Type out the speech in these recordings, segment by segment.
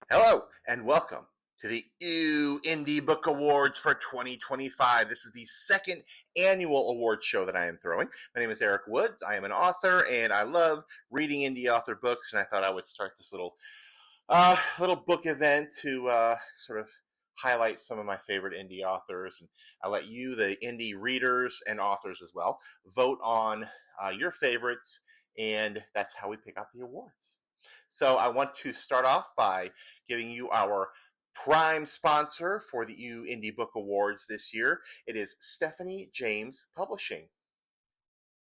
Hello and welcome to the Indie Book Awards for 2025. This is the second annual award show that I am throwing. My name is Eric Woods. I am an author and I love reading indie author books, and I thought I would start this little book event to sort of highlight some of my favorite indie authors, and I'll let you, the indie readers and authors as well, vote on your favorites, and that's how we pick out the awards. So I want to start off by giving you our prime sponsor for the Indie Book Awards this year. It is Stephanie James Publishing.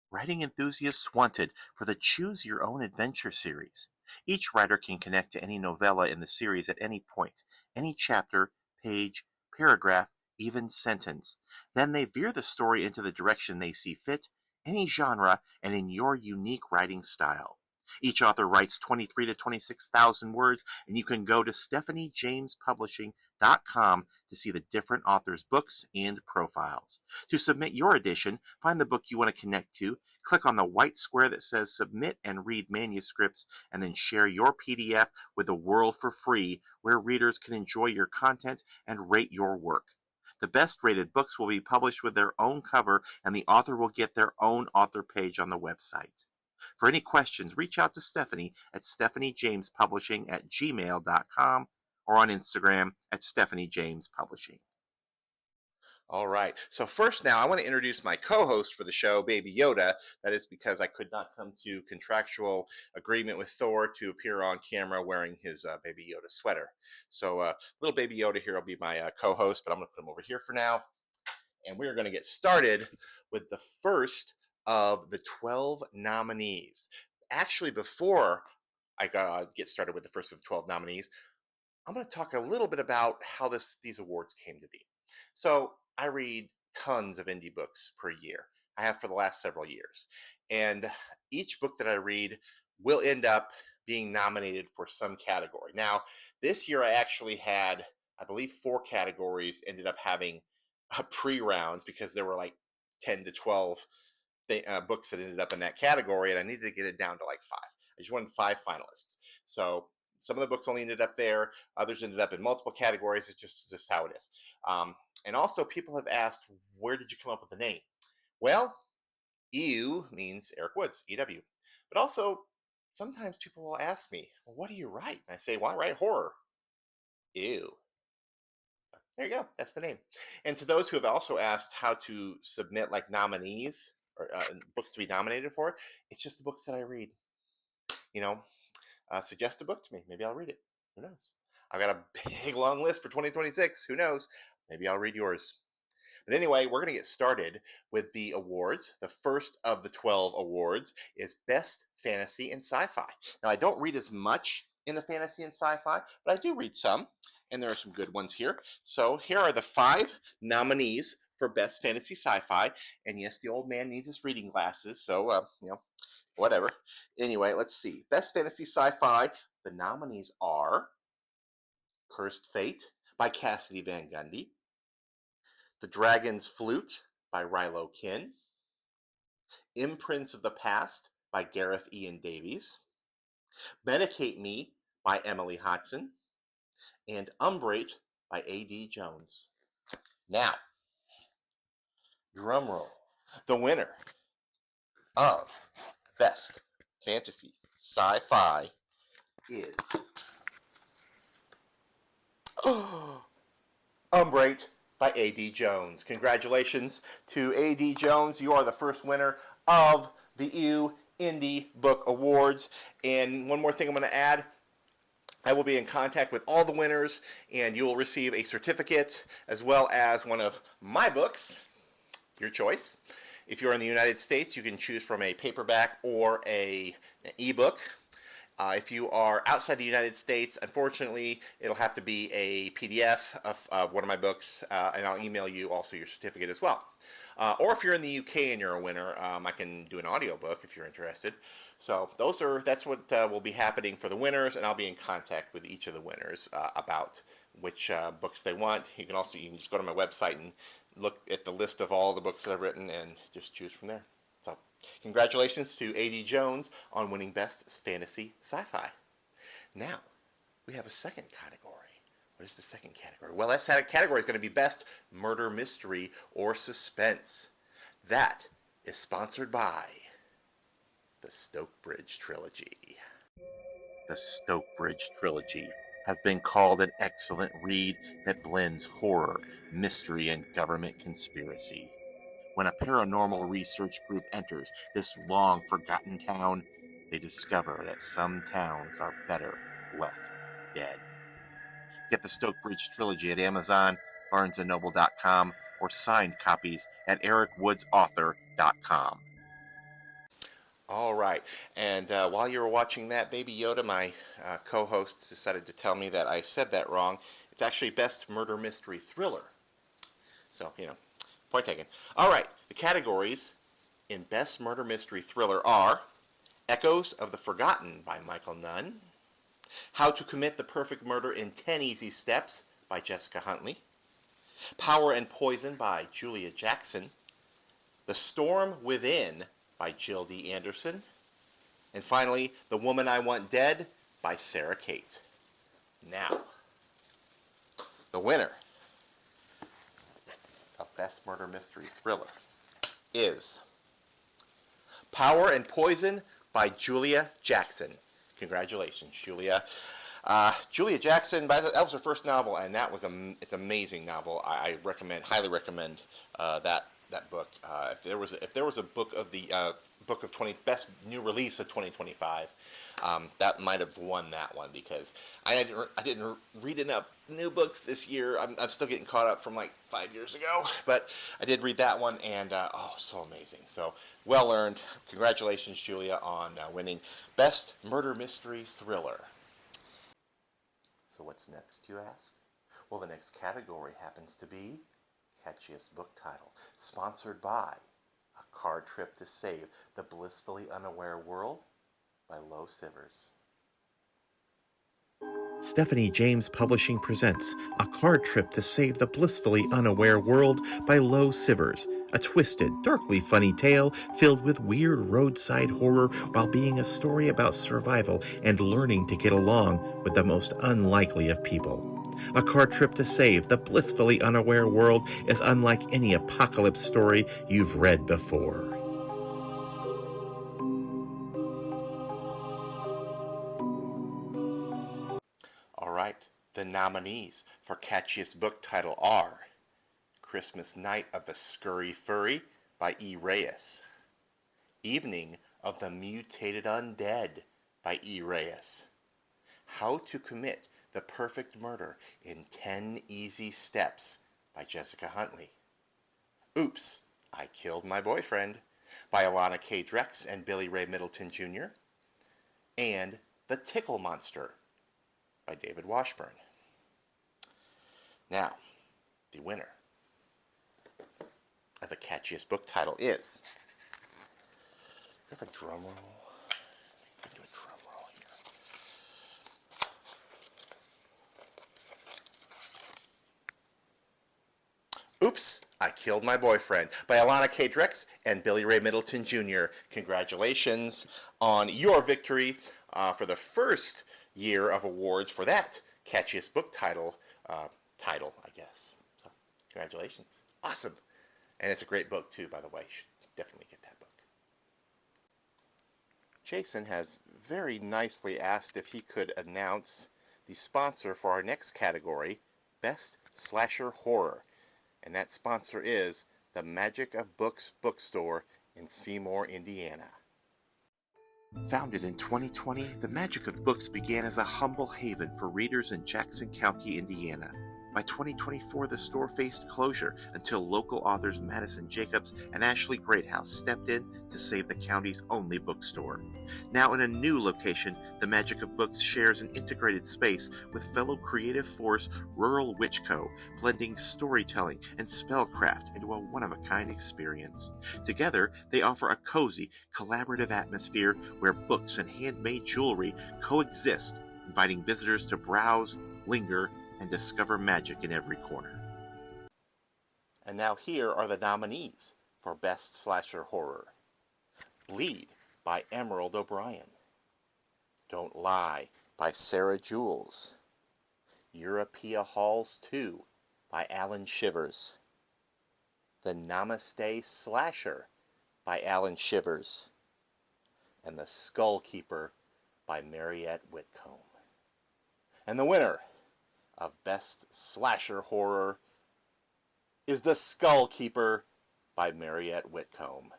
Writing enthusiasts wanted for the Choose Your Own Adventure series. Each writer can connect to any novella in the series at any point, any chapter, page, paragraph, even sentence. Then they veer the story into the direction they see fit, any genre, and in your unique writing style. Each author writes 23 to 26,000 words, and you can go to stephaniejamespublishing.com to see the different authors' books and profiles. To submit your edition, find the book you want to connect to, click on the white square that says Submit and Read Manuscripts, and then share your PDF with the world for free, where readers can enjoy your content and rate your work. The best rated books will be published with their own cover, and the author will get their own author page on the website. For any questions, reach out to Stephanie at stephaniejamespublishing@gmail.com or on Instagram at stephaniejamespublishing. All right, so first now I want to introduce my co-host for the show, Baby Yoda. That is because I could not come to contractual agreement with Thor to appear on camera wearing his Baby Yoda sweater. So little Baby Yoda here will be my co-host, but I'm going to put him over here for now. And we're going to get started with the first of the 12 nominees. Actually, before I get started with the first of the 12 nominees, I'm going to talk a little bit about how these awards came to be. So I read tons of indie books per year. I have for the last several years. And each book that I read will end up being nominated for some category. Now, this year I actually had, I believe, 4 categories ended up having pre-rounds because there were like 10 to 12 books that ended up in that category, and I needed to get it down to like 5. I just wanted 5 finalists. So some of the books only ended up there. Others ended up in multiple categories. It's just how it is. And also, people have asked, where did you come up with the name? Well, EW means Eric Woods, EW. But also, sometimes people will ask me, well, what do you write? And I say, well, I write horror. Ew. There you go. That's the name. And to those who have also asked how to submit like nominees or books to be nominated for, it's just the books that I read. You know, suggest a book to me. Maybe I'll read it. Who knows? I've got a big long list for 2026. Who knows? Maybe I'll read yours. But anyway, we're going to get started with the awards. The first of the 12 awards is Best Fantasy and Sci-Fi. Now, I don't read as much in the fantasy and sci-fi, but I do read some, and there are some good ones here. So here are the 5 nominees for Best Fantasy Sci-Fi. And yes, the old man needs his reading glasses, so, whatever. Anyway, let's see. Best Fantasy Sci-Fi, the nominees are Cursed Fate by Cassidy Van Gundy, The Dragon's Flute by Rilo Kin, Imprints of the Past by Gareth Ian Davies, Medicate Me by Emily Hodson, and 𝐼𝓃𝒹𝒾𝑒 by A.D. Jones. Now, drumroll, the winner of Best Fantasy Sci-Fi is 𝐼𝓃𝒹𝒾𝑒 by A.D. Jones. Congratulations to A.D. Jones. You are the first winner of the Indie Book Awards. And one more thing I'm going to add. I will be in contact with all the winners, and you will receive a certificate as well as one of my books, your choice. If you're in the United States, you can choose from a paperback or an ebook. If you are outside the United States, unfortunately, it'll have to be a PDF of one of my books, and I'll email you also your certificate as well. Or if you're in the UK and you're a winner, I can do an audiobook if you're interested. So that's what will be happening for the winners, and I'll be in contact with each of the winners about which books they want. You can just go to my website and look at the list of all the books that I've written and just choose from there. So congratulations to A.D. Jones on winning Best Fantasy Sci-Fi. Now, we have a second category. What is the second category? Well, that second category is going to be Best Murder Mystery or Suspense. That is sponsored by the Stokebrigg Trilogy. The Stokebrigg Trilogy has been called an excellent read that blends horror, mystery, and government conspiracy. When a paranormal research group enters this long-forgotten town, they discover that some towns are better left dead. Get the Stokebrigg Trilogy at Amazon, BarnesandNoble.com, or signed copies at EricWoodsAuthor.com. All right, and while you were watching that, Baby Yoda, my co-host, decided to tell me that I said that wrong. It's actually Best Murder Mystery Thriller. So, point taken. All right, the categories in Best Murder Mystery Thriller are Echoes of the Forgotten by Michael Nunn, How to Commit the Perfect Murder in 10 Easy Steps by Jessica Huntley, Power and Poison by Julia Jackson, The Storm Within by Jill D. Anderson, and finally, The Woman I Want Dead by Sarah Kate. Now, the winner of Best Murder Mystery Thriller is Power and Poison by Julia Jackson. Congratulations, Julia. Julia Jackson, that was her first novel, and it's an amazing novel. I highly recommend that book. If there was a book of the best new release of 2025, that might have won that one, because I didn't read enough new books this year. I'm still getting caught up from like 5 years ago, but I did read that one, and so amazing. So well earned. Congratulations, Julia, on winning Best Murder Mystery Thriller. So what's next, you ask? Well, the next category happens to be Catchiest Book Title, sponsored by A Card Trip to Save the Blissfully Unaware World by Lo Sivers. Stephanie James Publishing presents A Card Trip to Save the Blissfully Unaware World by Lo Sivers, a twisted, darkly funny tale filled with weird roadside horror while being a story about survival and learning to get along with the most unlikely of people. A Card Trip to Save the Blissfully Unaware World is unlike any apocalypse story you've read before. All right, the nominees for Catchiest Book Title are Christmas Night of the Scurry Furry by E. Reyes, Evening of the Mutated Undead by E. Reyes, How to Commit the Perfect Murder in 10 Easy Steps by Jessica Huntley, Oops, I Killed My Boyfriend by 𝐼𝓃𝒹𝒾𝑒 and Billy Ray Middleton Jr., and The Tickle Monster by David Washburn. Now, the winner of the Catchiest Book Title is, do I have a drum roll? I can do a drum roll here. Oops, I Killed My Boyfriend by 𝐼𝓃𝒹𝒾𝑒 and Billy Ray Middleton Jr. Congratulations on your victory for the first year of awards for that Catchiest Book Title, I guess. So, congratulations. Awesome. And it's a great book, too, by the way. You should definitely get that book. Jason has very nicely asked if he could announce the sponsor for our next category, Best Slasher Horror. And that sponsor is the Magic of Books bookstore in Seymour, Indiana. Founded in 2020, the Magic of Books began as a humble haven for readers in Jackson County, Indiana. By 2024, the store faced closure until local authors Madison Jacobs and Ashley Greathouse stepped in to save the county's only bookstore. Now in a new location, the Magic of Books shares an integrated space with fellow creative force Rural Witch Co., blending storytelling and spellcraft into a one-of-a-kind experience. Together, they offer a cozy, collaborative atmosphere where books and handmade jewelry coexist, inviting visitors to browse, linger, and discover magic in every corner. And now here are the nominees for Best Slasher Horror. Bleed by Emerald O'Brien, Don't Lie by Sarah Jules, European Halls 2 by Alan Shivers. The Namaste Slasher by Alan Shivers. And The Skull Keeper by Mariette Whitcomb. And the winner of Best Slasher Horror is The Skull Keeper by Mariette Whitcomb.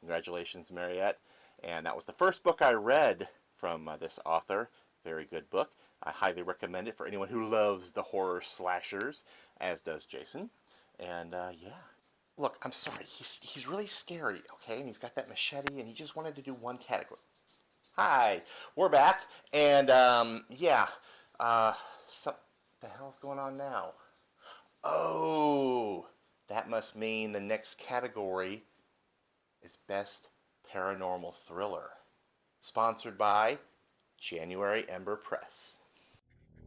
Congratulations, Mariette. And that was the first book I read from this author. Very good book. I highly recommend it for anyone who loves the horror slashers, as does Jason. And yeah. Look, I'm sorry. He's really scary, okay? And he's got that machete, and he just wanted to do one category. Hi, we're back. And yeah. So, the hell's going on now? Oh, that must mean the next category is Best Paranormal Thriller. Sponsored by January Ember Press.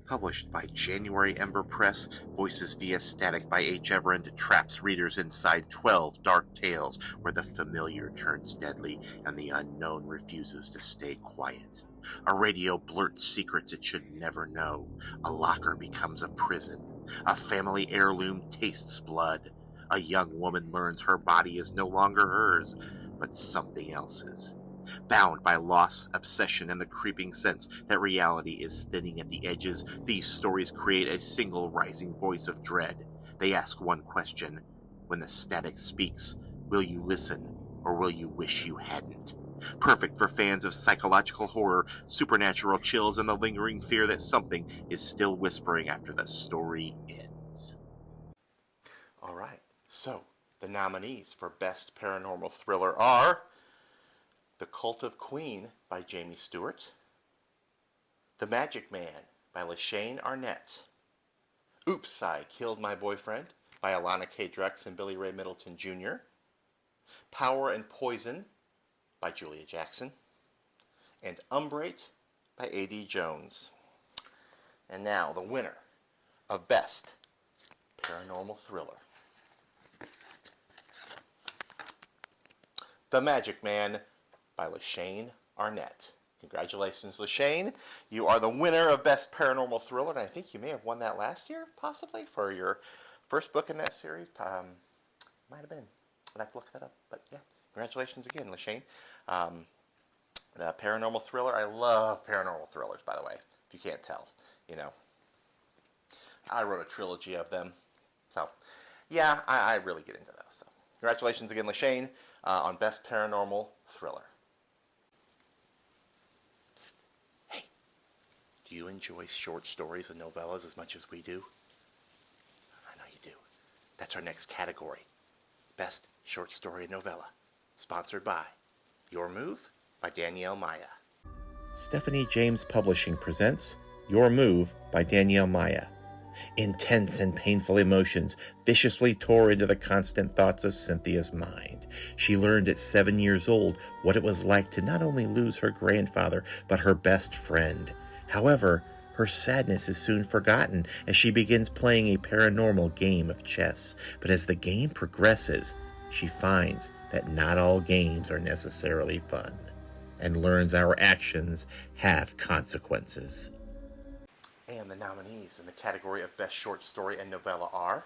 Published by January Ember Press, Voices via Static by H. Everand traps readers inside 12 dark tales where the familiar turns deadly and the unknown refuses to stay quiet. A radio blurts secrets it should never know. A locker becomes a prison. A family heirloom tastes blood. A young woman learns her body is no longer hers, but something else's. Bound by loss, obsession, and the creeping sense that reality is thinning at the edges, these stories create a single rising voice of dread. They ask one question: when the static speaks, will you listen, or will you wish you hadn't? Perfect for fans of psychological horror, supernatural chills, and the lingering fear that something is still whispering after the story ends. All right, so the nominees for Best Paranormal Thriller are The Cult of Queen by Jamie Stewart, The Magic Man by Lashane Arnett, Oops, I Killed My Boyfriend by 𝐼𝓃𝒹𝒾𝑒 and Billy Ray Middleton Jr., Power and Poison by Julia Jackson, and 𝐼𝓃𝒹𝒾𝑒 by A.D. Jones. And now, the winner of Best Paranormal Thriller. The Magic Man by Lashane Arnett. Congratulations, Lashane. You are the winner of Best Paranormal Thriller, and I think you may have won that last year, possibly, for your first book in that series. Might have been. I'd have to look that up, but yeah. Congratulations again, Lashane. The Paranormal Thriller, I love paranormal thrillers, by the way, if you can't tell. You know, I wrote a trilogy of them, so yeah, I really get into those. So congratulations again, Lashane, on Best Paranormal Thriller. Psst. Hey, do you enjoy short stories and novellas as much as we do? I know you do. That's our next category, Best Short Story and Novella, sponsored by Your Move by Danielle Maya. Stephanie James Publishing presents Your Move by Danielle Maya. Intense and painful emotions viciously tore into the constant thoughts of Cynthia's mind. She learned at 7 years old what it was like to not only lose her grandfather, but her best friend. However, her sadness is soon forgotten as she begins playing a paranormal game of chess. But as the game progresses, she finds that not all games are necessarily fun, and learns our actions have consequences. And the nominees in the category of Best Short Story and Novella are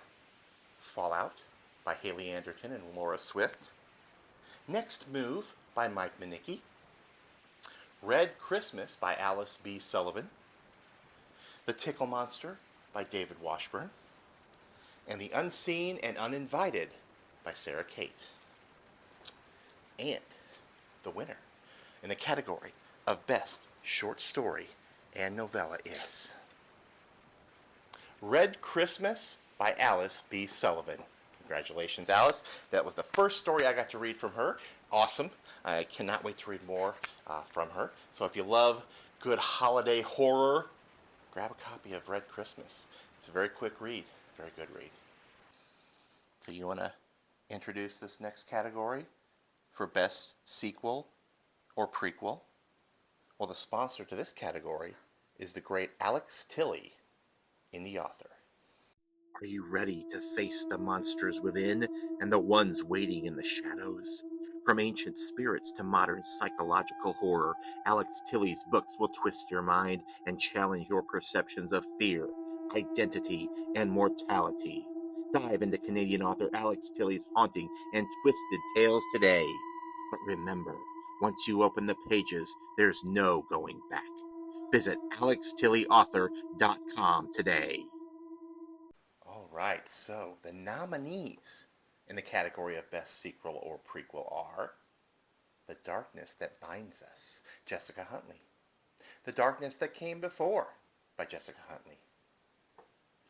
Fallout by Haley Anderton and Laura Swift, Next Move by Mike Minicki, Red Christmas by Alice B. Sullivan, The Tickle Monster by David Washburn, and The Unseen and Uninvited by Sarah Kate. And the winner in the category of Best Short Story and Novella is Red Christmas by Alice B. Sullivan. Congratulations, Alice. That was the first story I got to read from her. Awesome. I cannot wait to read more from her. So if you love good holiday horror, grab a copy of Red Christmas. It's a very quick read. Very good read. So you want to introduce this next category for Best Sequel or Prequel? Well, the sponsor to this category is the great Alex Tilley in The Author. Are you ready to face the monsters within and the ones waiting in the shadows? From ancient spirits to modern psychological horror, Alex Tilley's books will twist your mind and challenge your perceptions of fear, identity, and mortality. Dive into Canadian author Alex Tilley's haunting and twisted tales today. But remember, once you open the pages, there's no going back. Visit 𝐼𝓃𝒹𝒾𝑒 today. All right, so the nominees in the category of Best Sequel or Prequel are The Darkness That Binds Us, Jessica Huntley. The Darkness That Came Before, by Jessica Huntley.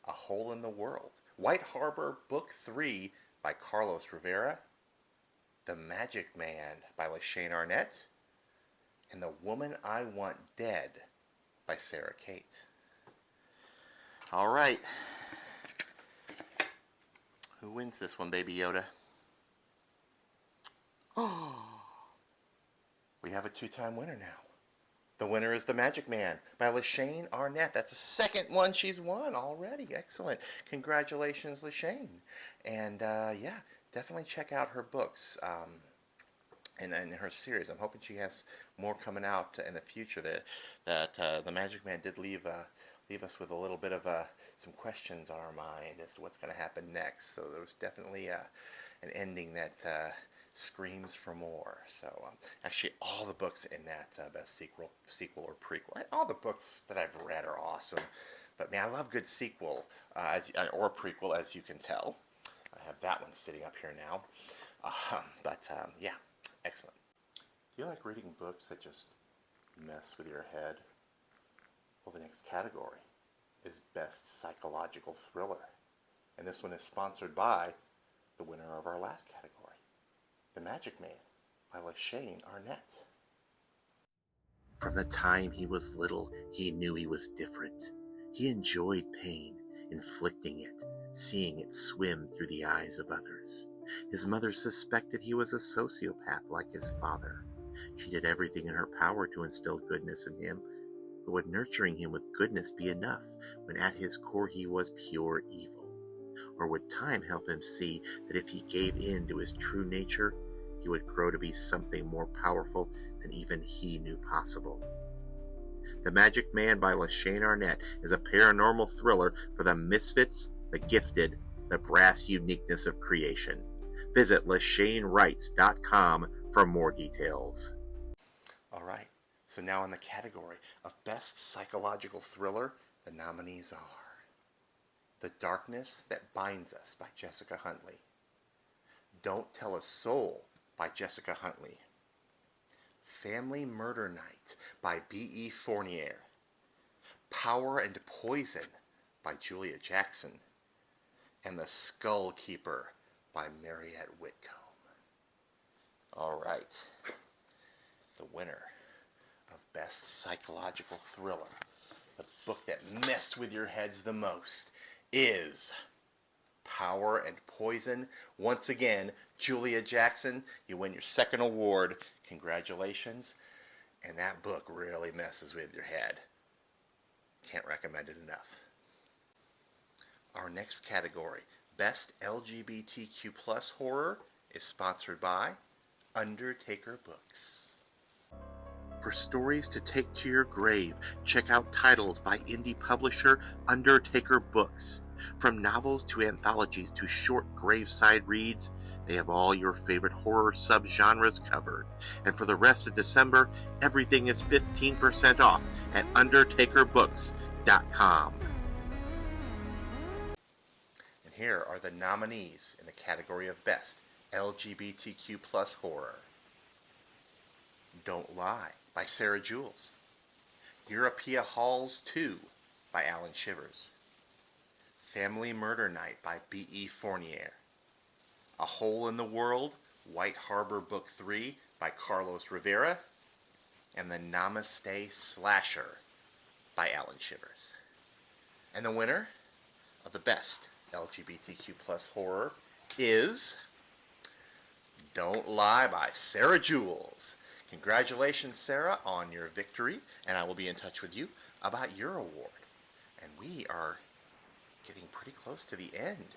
A Hole in the World, White Harbor Book 3, by Carlos Rivera. The Magic Man, by Lashane Arnett. And The Woman I Want Dead, by Sarah Kate. All right. Who wins this one, Baby Yoda? Oh, we have a two-time winner now. The winner is The Magic Man by Lashane Arnett. That's the second one she's won already. Excellent. Congratulations, Lashane. And yeah, definitely check out her books and her series. I'm hoping she has more coming out in the future. That The Magic Man did leave us with a little bit of some questions on our mind as to what's going to happen next. So there was definitely an ending that screams for more. So actually all the books in that Best Sequel or Prequel, all the books that I've read are awesome. But man, I love good sequel or prequel, as you can tell. I have that one sitting up here now. Yeah, excellent. Do you like reading books that just mess with your head? Well, the next category is Best Psychological Thriller. And this one is sponsored by the winner of our last category, The Magic Man by Lashane Arnett. From the time he was little, he knew he was different. He enjoyed pain, inflicting it, seeing it swim through the eyes of others. His mother suspected he was a sociopath like his father. She did everything in her power to instill goodness in him, but would nurturing him with goodness be enough when at his core he was pure evil? Or would time help him see that if he gave in to his true nature, he would grow to be something more powerful than even he knew possible? The Magic Man by Lashane Arnett is a paranormal thriller for the misfits, the gifted, the brass uniqueness of creation. Visit LashaneWrites.com for more details. All right, so now in the category of Best Psychological Thriller, the nominees are The Darkness That Binds Us by Jessica Huntley. Don't Tell a Soul by Jessica Huntley. Family Murder Night by B.E. Fournier. Power and Poison by Julia Jackson. And The Skull Keeper by Mariette Whitcomb. All right, the winner of Best Psychological Thriller, the book that messed with your heads the most, is Power and Poison. Once again, Julia Jackson, you win your second award. Congratulations. And that book really messes with your head. Can't recommend it enough. Our next category, Best LGBTQ+ Horror, is sponsored by Undertaker Books. For stories to take to your grave, check out titles by indie publisher Undertaker Books. From novels to anthologies to short graveside reads, they have all your favorite horror subgenres covered. And for the rest of December, everything is 15% off at undertakerbooks.com. And here are the nominees in the category of Best LGBTQ+ Horror. Don't Lie by Sarah Jules. Europea Halls 2 by Alan Shivers. Family Murder Night by B.E. Fournier. A Hole in the World, White Harbor Book 3 by Carlos Rivera. And The Namaste Slasher by Alan Shivers. And the winner of the Best LGBTQ+ Horror is Don't Lie by Sarah Jules. Congratulations, Sarah, on your victory, and I will be in touch with you about your award. And we are getting pretty close to the end.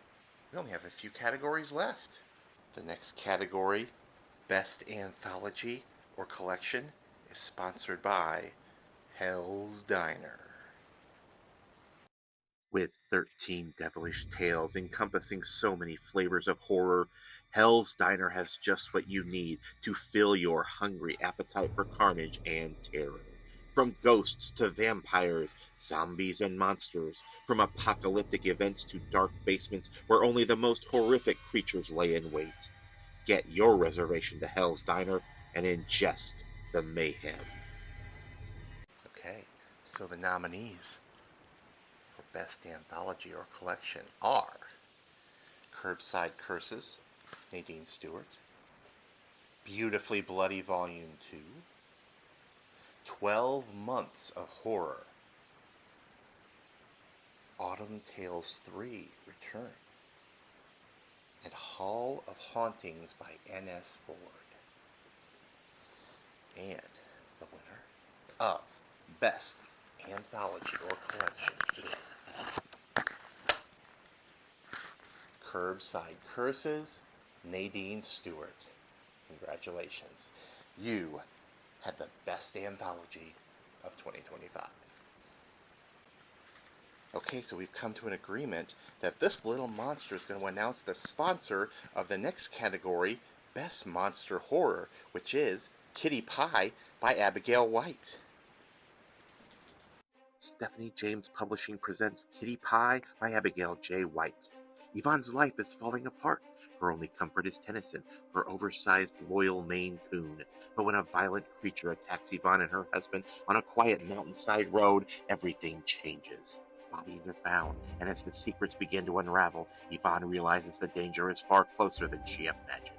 We only have a few categories left. The next category, Best Anthology or Collection, is sponsored by Hell's Diner. With 13 devilish tales encompassing so many flavors of horror, Hell's Diner has just what you need to fill your hungry appetite for carnage and terror. From ghosts to vampires, zombies and monsters, from apocalyptic events to dark basements where only the most horrific creatures lay in wait. Get your reservation to Hell's Diner and ingest the mayhem. Okay, so the nominees for Best Anthology or Collection are Curbside Curses, Nadine Stewart, Beautifully Bloody Volume 2, 12 Months of Horror, Autumn Tales 3 Return, and Hall of Hauntings by N.S. Ford. And the winner of Best Anthology or Collection is Curbside Curses, Nadine Stewart. Congratulations. You had the best anthology of 2025. Okay, so we've come to an agreement that this little monster is going to announce the sponsor of the next category, Best Monster Horror, which is Kitty Pie by Abigail White. Stephanie James Publishing presents Kitty Pie by Abigail J. White. Yvonne's life is falling apart. Her only comfort is Tennyson, her oversized, loyal Maine Coon. But when a violent creature attacks Yvonne and her husband on a quiet mountainside road, everything changes. Bodies are found, and as the secrets begin to unravel, Yvonne realizes the danger is far closer than she imagined.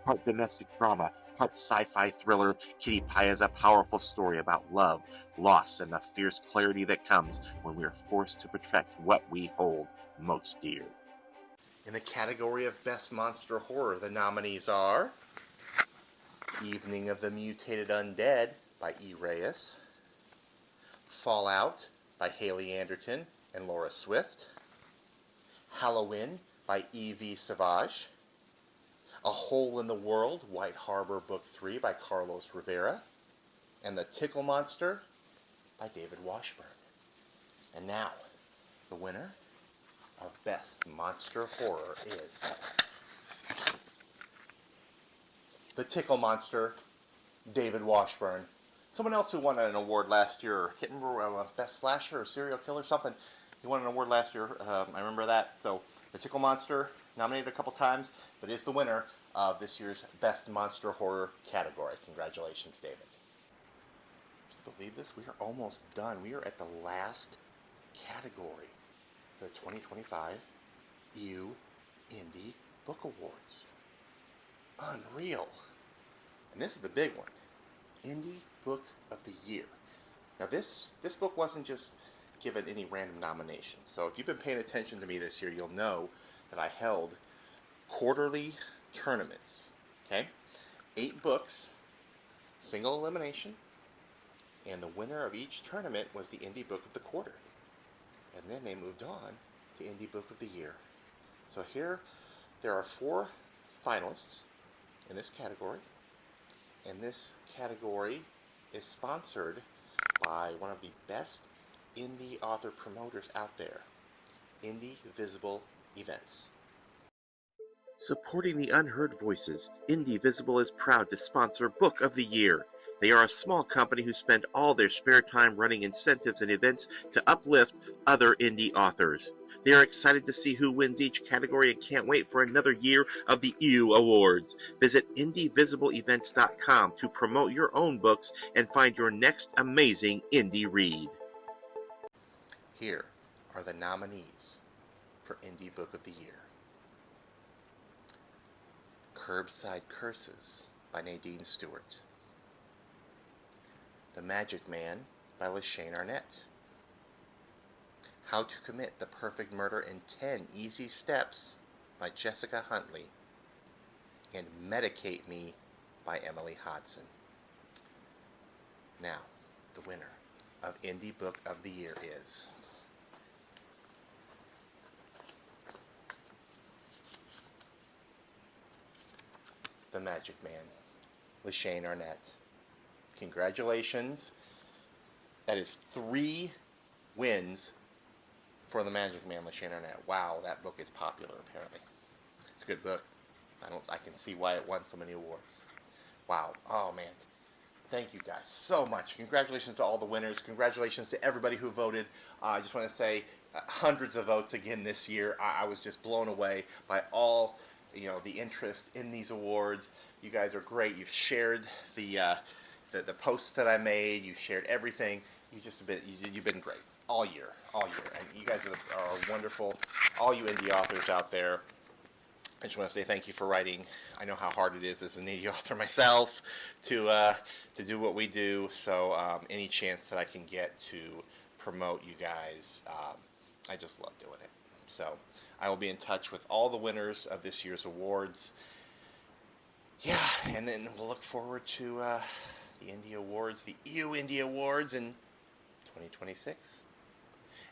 Part domestic drama, part sci-fi thriller, Kitty Pie is a powerful story about love, loss, and the fierce clarity that comes when we are forced to protect what we hold most dear. In the category of Best Monster Horror, the nominees are Evening of the Mutated Undead by E. Reyes, Fallout by Haley Anderton and Laura Swift, Halloween by 𝐼𝓃𝒹𝒾𝑒, A Hole in the World, White Harbor Book 3 by Carlos Rivera, and The Tickle Monster by David Washburn. And now, the winner of Best Monster Horror is The Tickle Monster, David Washburn. Someone else who won an award last year, I can't remember, Best Slasher or Serial Killer, something. He won an award last year, I remember that. So, The Tickle Monster, nominated a couple times, but is the winner of this year's Best Monster Horror category. Congratulations, David. Can you believe this? We are almost done. We are at the last category, the 2025 EU Indie Book Awards. Unreal. And this is the big one. Indie Book of the Year. Now this book wasn't just given any random nomination. So if you've been paying attention to me this year, you'll know that I held quarterly tournaments. Okay? 8 books, single elimination, and the winner of each tournament was the Indie Book of the Quarter. And then they moved on to Indie Book of the Year. So here there are 4 finalists in this category. And this category is sponsored by one of the best indie author promoters out there, 𝐼𝓃𝒹𝒾𝑒 Events. Supporting the unheard voices, 𝐼𝓃𝒹𝒾𝑒 is proud to sponsor Book of the Year. They are a small company who spend all their spare time running incentives and events to uplift other indie authors. They are excited to see who wins each category and can't wait for another year of the EU Awards. Visit 𝐼𝓃𝒹𝒾𝑒events.com to promote your own books and find your next amazing indie read. Here are the nominees for Indie Book of the Year. Curbside Curses by Nadine Stewart. The Magic Man by Lashane Arnett. How to Commit the Perfect Murder in 10 Easy Steps by Jessica Huntley. And Medicate Me by Emily Hodson. Now, the winner of Indie Book of the Year is The Magic Man, Lashane Arnett. Congratulations. That is 3 wins for the Magic Man Internet. Wow, that book is popular apparently. It's a good book. I can see why it won so many awards. Wow. Oh man. Thank you guys so much. Congratulations to all the winners. Congratulations to everybody who voted. I just want to say hundreds of votes again this year. I was just blown away by all the interest in these awards. You guys are great. You've shared the posts that I made. You shared everything. You've been great all year, and you guys are wonderful. All you indie authors out there, I just want to say thank you for writing. I know how hard it is as an indie author myself to do what we do. So any chance that I can get to promote you guys, I just love doing it. So I will be in touch with all the winners of this year's awards. Yeah, and then we'll look forward to the Indie Awards, the EU Indie Awards in 2026.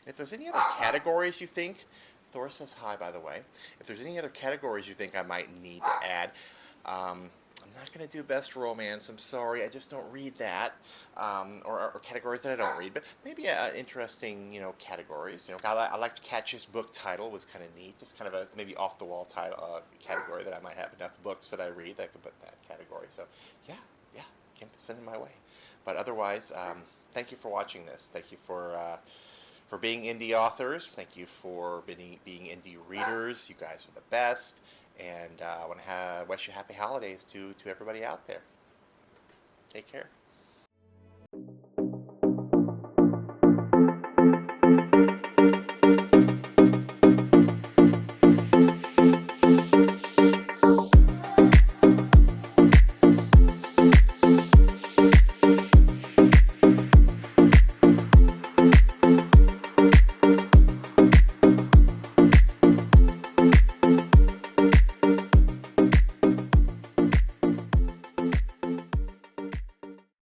And if there's any other categories you think, Thor says hi, by the way. If there's any other categories you think I might need to add, I'm not going to do best romance. I'm sorry, I just don't read that, or categories that I don't read. But maybe interesting, categories. I like to catch his book title was kind of neat. Just kind of a maybe off the wall title category that I might have enough books that I read that I could put in that category. So yeah, send it my way. But otherwise, thank you for watching this. Thank you for being indie authors. Thank you for being indie readers. You guys are the best. And I want to wish you happy holidays to everybody out there. Take care.